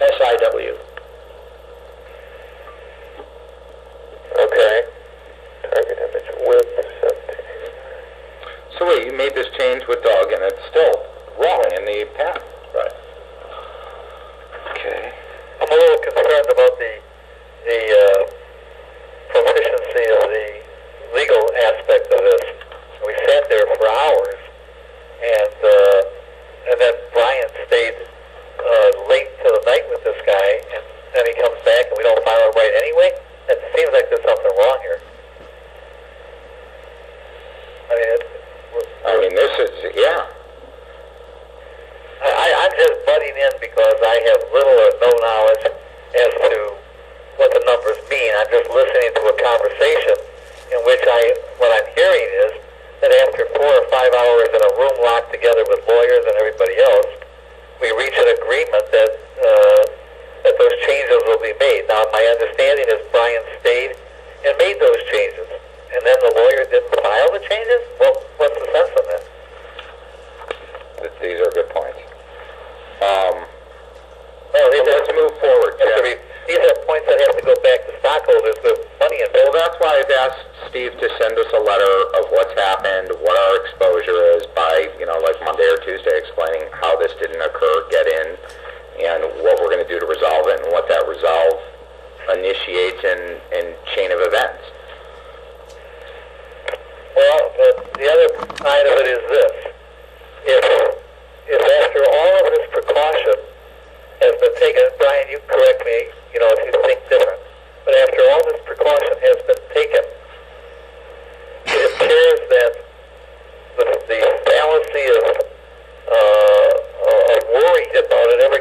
SIW. Okay. Target image width 17. So wait, you made this change with Doug, and it's still wrong in the path. Right. Okay. I'm a little concerned about the proficiency of the legal aspect of this. We sat there for hours, and then Brian stayed late to the night with this guy, and then he comes back and we don't file it right anyway. It seems like there's something wrong here. This is, yeah. I'm just butting in because I have little or no knowledge as to what the numbers mean. I'm just listening to a conversation in which what I'm hearing is that after 4 or 5 hours in a room locked together with lawyers and everybody else, we reach an agreement that those changes will be made. Now, my understanding is Brian stayed and made those changes, and then the lawyer didn't file the changes? Well, what's the sense of that? These are good points. Let's move forward. These are points that have to go back to stockholders with money in. Well, that's why I've asked Steve to send us a letter of what's happened, what our exposure is by, like Monday or Tuesday, explaining how this didn't occur, get in, and what we're going to do to resolve it, and what that resolve initiates in chain of events. Well, the other side of it is this. If after all of this precaution has been taken, Brian, you correct me, if you think different, but after all this precaution has been taken, it appears that the fallacy of worry about it ever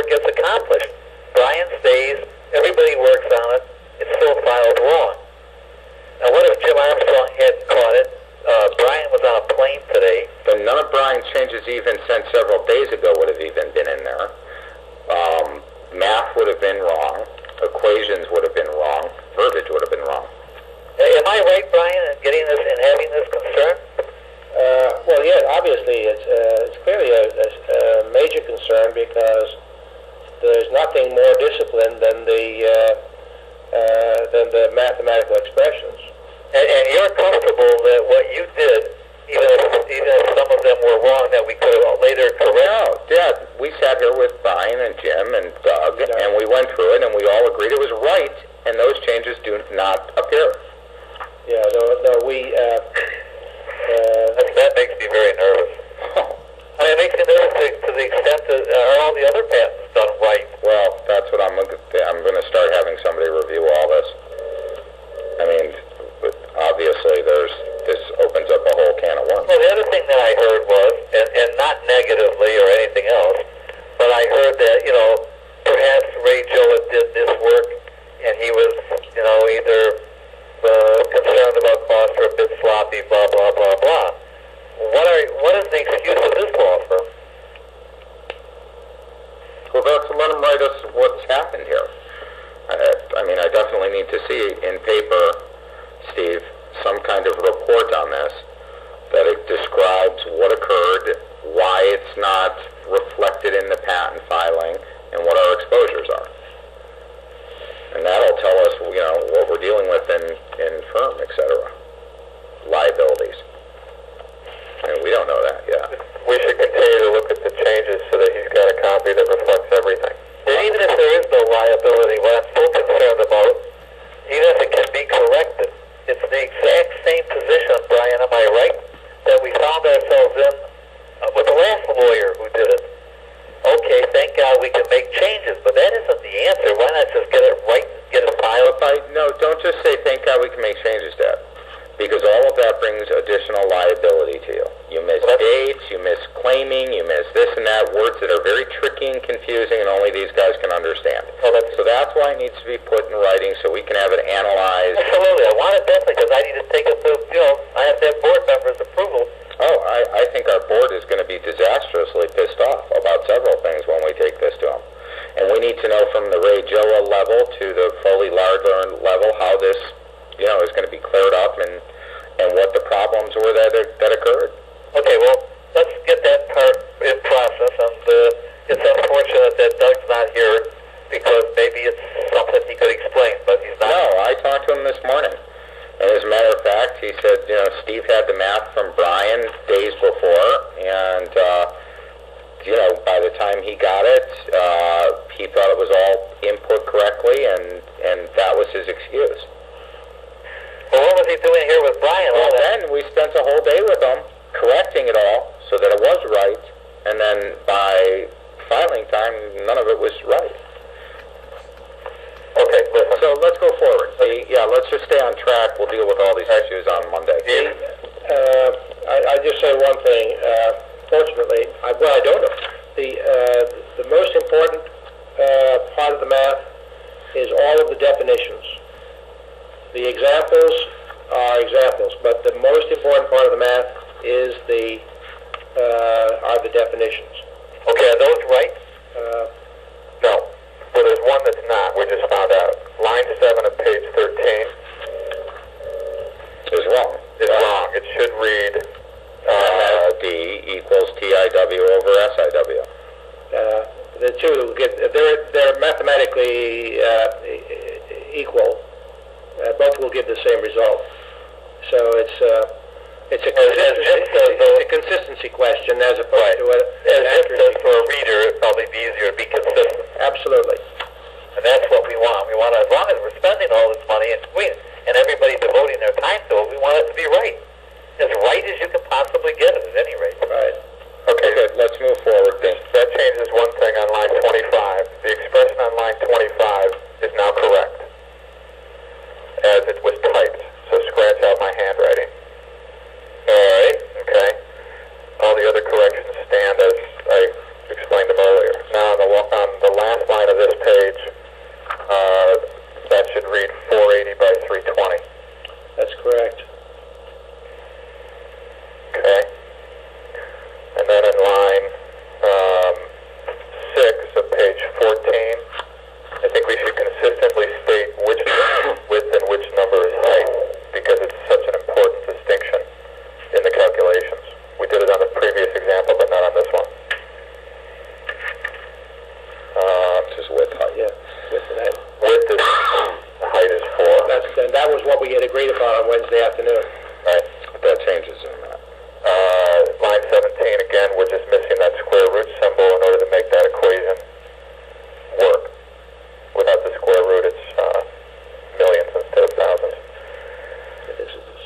gets accomplished. Brian stays, everybody works on it, it's still filed wrong. Now, what if Jim Armstrong hadn't caught it? Brian was on a plane today. But none of Brian's changes even sent several days ago would have even been in there. Math would have been wrong. Equations would have been wrong. Verbiage would have been wrong. Am I right, Brian, in getting this and having this concern? Well, yeah, obviously it's clearly a major concern because there's nothing more disciplined than the mathematical expressions. And you're comfortable that what you did, even if some of them were wrong, that we could have later corrected? No, yeah, we sat here with Brian and Jim and Doug, and we went through it, and we all agreed it was right, and those changes do not appear. Yeah, no, we... that makes me very nervous. It makes me nervous to the extent that are all the other patents done right? Well, that's what I'm going to start having somebody review all this. Obviously, this opens up a whole can of worms. Well, the other thing that I heard was, and not negatively or anything else, but I heard that, perhaps Ray Joa did this work and he was, either concerned about costs or a bit sloppy, blah, blah, blah, blah. What is the excuse of this law firm? Well, that's let them write us what's happened here. I definitely need to see in paper, Steve, some kind of report on this, that it describes what occurred, why it's not reflected in the patent filing, and what our exposures are. And that'll tell us, what we're dealing with in firm, etc. Liabilities. And we don't know that yet. We should continue to look at the changes so that he's got a copy that reflects everything. And even if there is no liability, what I'm still concerned about, even if it can be corrected, it's the exact same position, Brian, am I right, that we found ourselves in with the last lawyer who did it. Okay, thank God we can make changes, but that isn't the answer. Why not just get it right, get it filed? No, don't just say thank God we can make changes, Dad. Because all of that brings additional liability to you. You miss dates, you miss claiming, you miss this and that, words that are very tricky and confusing and only these guys can understand. So that's why it needs to be put in writing so we can have it analyzed. Absolutely, I want it definitely because I need to take it to, I have to have board members' approval. Oh, I think our board is going to be disastrously pissed off about several things when we take this to them. And we need to know from the Ray Joa level to the Foley Lardner level how this is going to be cleared up and what the problems were that occurred. Okay, well, let's get that part in process, and so that it was right, and then by filing time, none of it was right. Okay, listen. So let's go forward. Let's just stay on track. We'll deal with all these issues on Monday. I just say one thing. Fortunately, I don't know. The most important part of the math is all of the definitions. The examples are examples, but the most important part of the math is are the definitions. Okay, are those right? No. Well, there's one that's not. We just found out. Line 7 of page 13 is wrong. is wrong. It should read D equals TIW over SIW. The two they're mathematically equal. Both will give the same result. So it's a consistency question as opposed to an accuracy. For a reader, it'd probably be easier to be consistent. Absolutely. And that's what we want. We want, as long as we're spending all this money and everybody's devoting their time to it, we want it to be right. As right as you can possibly get it, at any rate. Right. Okay, good. Let's move forward then. That changes one thing on line 25. The expression on line 25 is now correct, as it was typed. So scratch out my handwriting. All right. Okay. All the other corrections stand as I explained them earlier. Now on the last line of this page, that should read 480 by 320. That's correct. Okay. And then in line 6 of page 14, I think we should consistently state which width and which number is height, because it's such an important distinction in the calculations. We did it on the previous example, but not on this one. This is width height. Yeah. Width and height. Width is, height is 4. And that was what we had agreed upon on Wednesday afternoon. Right. That changes in a minute. Line 17, again, we're just missing that square root symbol in order to make that equation work. Without the square root, it's millions instead of thousands.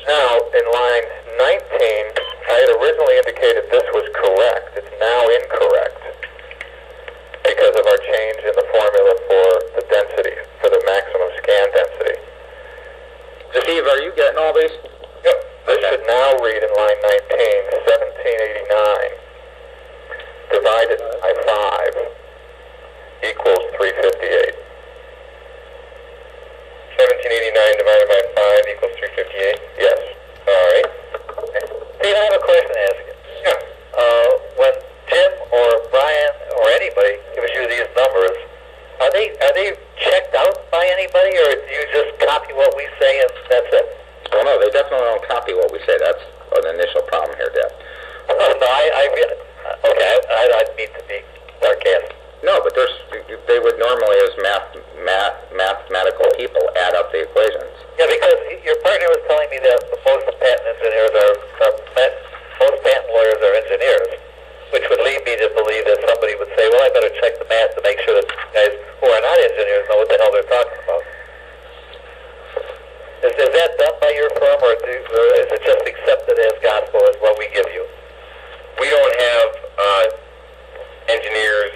Now, in line 19, I had originally indicated this was correct. It's now incorrect because of our change in the formula for the density, for the maximum scan density. Steve, are you getting all these? Yep. This should now read in line 19, 1789 divided by 5 equals 358. 1789 divided by 5 equals 358? Yes. All right. Okay. Steve, I have a question to ask you. Yeah. When Tim or Brian or anybody gives you these numbers, are they checked out by anybody, or do you just copy what we say and that's it? Well, no, they definitely don't copy what we say. That's an initial problem here, Deb. No, I'd mean to be sarcastic. No, but they would normally, as mathematical people, add up the equations. Yeah, because your partner was telling me that most patent engineers most patent lawyers are engineers, which would lead me to believe that somebody would say, well, I better check the math to make sure that guys who are not engineers know what the hell they're talking about. Is that done by your firm, or is it just accepted as gospel as what we give you? We don't have engineers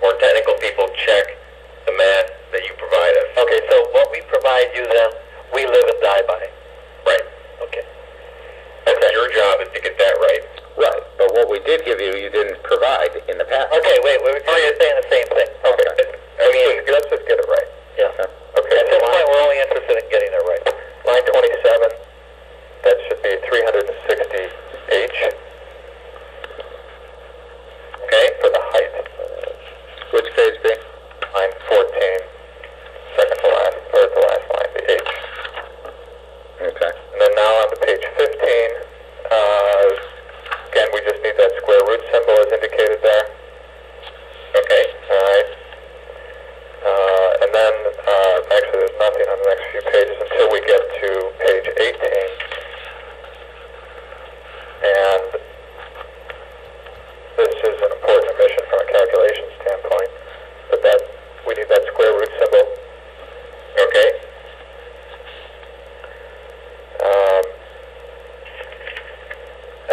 or technical people check the math that you provide us. Okay, so what we provide you then, we live and die by. Right. Okay. Your job is to get that right. Right, but what we did give you, you didn't provide in the past. Okay, wait, you're saying the same thing. Okay. Let's just get it right. Yeah. Okay. At this point, we're only interested in getting it right. Line 27, that should be 360H. Okay, for the height. Which page, B? Line 14, second to last, third to last line, the H. Okay. And then now on to page 15, again, we just need that square root symbol as indicated there. Okay, all right.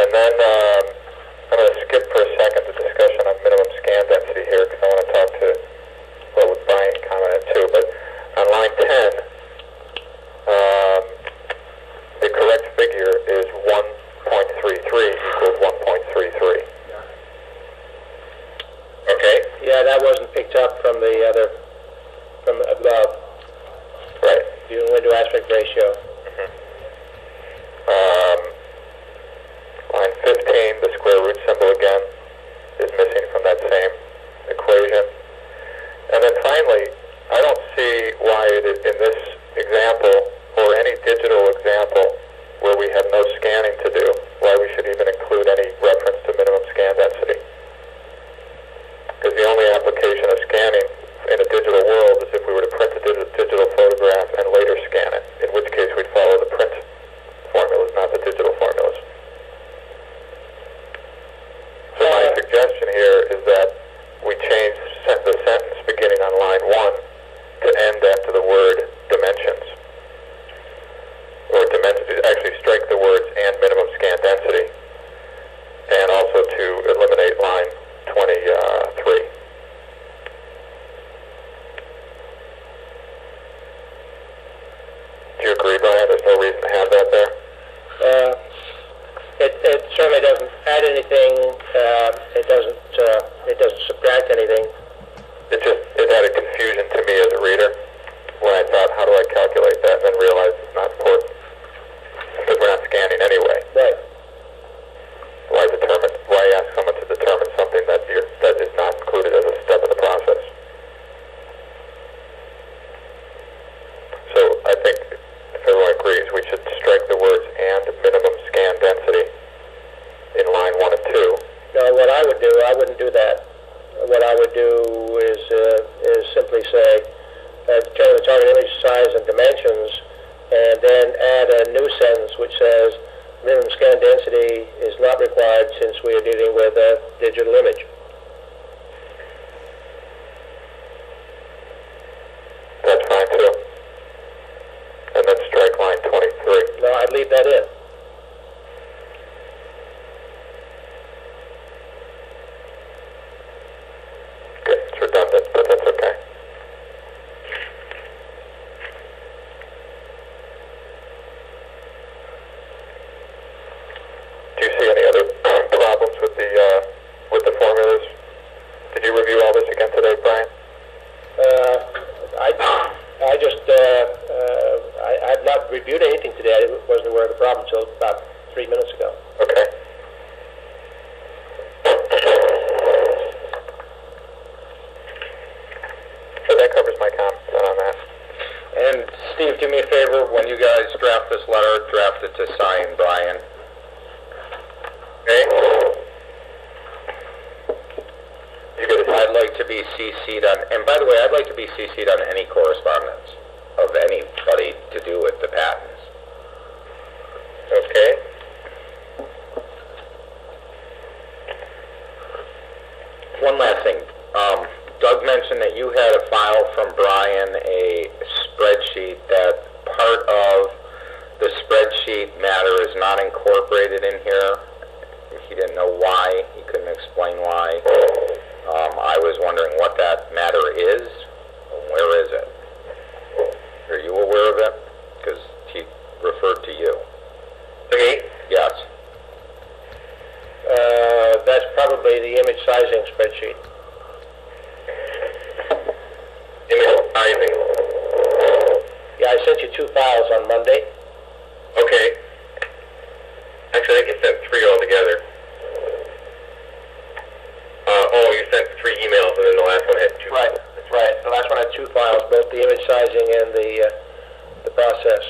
And then I'm going to skip for a second the discussion on minimum scan density here because I want to talk to what Brian commented too. But on line 10, the correct figure is 1.33 equals 1.33. Okay. Yeah, that wasn't picked up from the other, from above. Right. View and window aspect ratio. Line 15, the square root symbol again is missing from that same equation. And then finally, I don't see why in this example, or any digital example, where we have no scanning to do, why we should even include any reference to minimum scan density. Because the only application of scanning in a digital world is if we were to print a digital photograph and later scan it, in which case we'd follow the print formulas, not the digital formulas. So my suggestion here is that we change the sentence beginning on line 1 to end after the word dimensions. Or dimensions, actually strike the words and minimum scan density. And also to eliminate line 23. Do you agree, Brian? There's no reason to have that there? It certainly doesn't add anything. It doesn't subtract anything. It added confusion to me as a reader when I thought, how do I calculate that, and then realized it's not important because we're not scanning anyway. Right. Why ask someone to determine something that is not included as a step in the process? So I think if everyone agrees, we should strike the words and minimum scan density in line 1 and 2. No, what I would do, I wouldn't do that. What I would do is simply say, determine the target image size and dimensions, and then add a new sentence which says, minimum scan density is not required since we are dealing with a digital image. That's fine too. And then strike line 23. No, I'd leave that in. Okay, it's redundant, but that's okay. Do you see any other problems with the formulas? Did you review all this again today, Brian? I've not reviewed anything today. I wasn't aware of the problem until about 3 minutes ago. Okay. So that covers my comments on that. And Steve, do me a favor, when you guys draft this letter, draft it to sign Brian. Okay. I'd like to be CC'd on, and by the way, I'd like to be CC'd on any correspondence of anybody to do with the patents. Okay. One last thing. Doug mentioned that you had a file from Brian, a spreadsheet, that part of the spreadsheet matter is not incorporated in here. He didn't know why. He couldn't explain why. I was wondering what that matter is. Where is it? Are you aware of it? Because he referred to you. Me? Yes. That's probably the image sizing spreadsheet. Image sizing. Yeah, I sent you 2 files on Monday. Okay. Actually, I think you sent 3 altogether. You sent 3 emails, and then the last one had 2. Right, that's right. The last one had 2 files, both the image sizing and the process.